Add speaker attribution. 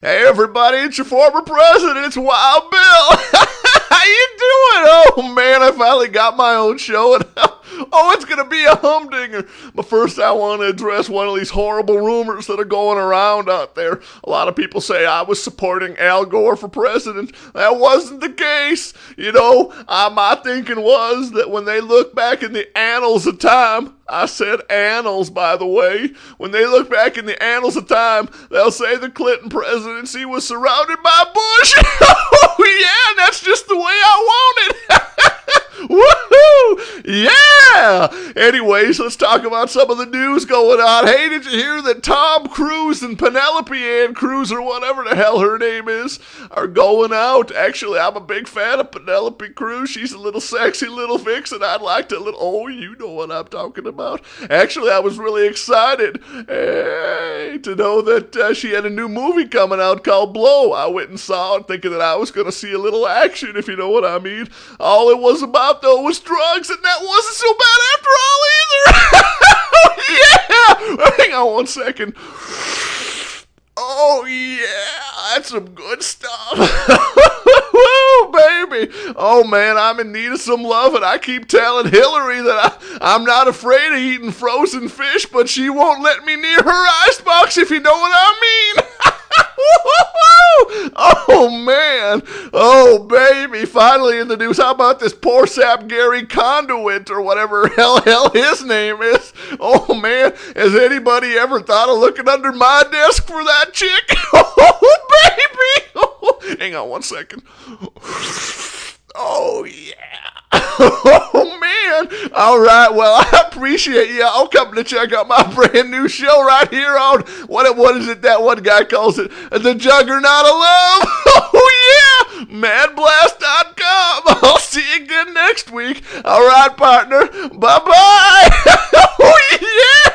Speaker 1: Hey everybody, it's your former president, it's Wild Bill. How you doing? Oh man, I finally got my own show and it's gonna be a humdinger. But first I want to address one of these horrible rumors that are going around out there. A lot of people say I was supporting Al Gore for president. That wasn't the case. My thinking was that when they look back in the annals of time, I said annals, by the way. When they look back in the annals of time, they'll say the Clinton presidency was surrounded by Bush. Oh, yeah, that's just the way I want it. Woohoo! Yeah! Anyways, let's talk about some of the news going on. Hey, did you hear that Tom Cruise and Penelope Ann Cruz, or whatever the hell her name is, are going out? Actually, I'm a big fan of Penelope Cruz. She's a little sexy little vixen. I'd like to you know what I'm talking about. Actually, I was really excited to know that she had a new movie coming out called Blow. I went and saw it thinking that I was going to see a little action, if you know what I mean. All it was about, though, was drugs, and that wasn't so bad after all either. Yeah! Hang on one second. Oh, yeah, that's some good stuff. Woo, baby. Oh, man, I'm in need of some love, and I keep telling Hillary that I'm not afraid of eating frozen fish, but she won't let me near her icebox, if you know what I mean. Oh, man. Oh, baby. Finally in the news. How about this poor sap Gary Conduit, or whatever hell his name is? Oh, man. Has anybody ever thought of looking under my desk for that chick? Oh, baby. Oh, hang on one second. Oh, yeah. Oh, man. All right. Well, I appreciate y'all coming to check out my brand new show right here on, what is it that one guy calls it? The Juggernaut of Love. Oh, yeah. Madblast.com. I'll see you again next week. All right, partner. Bye-bye. Oh, yeah.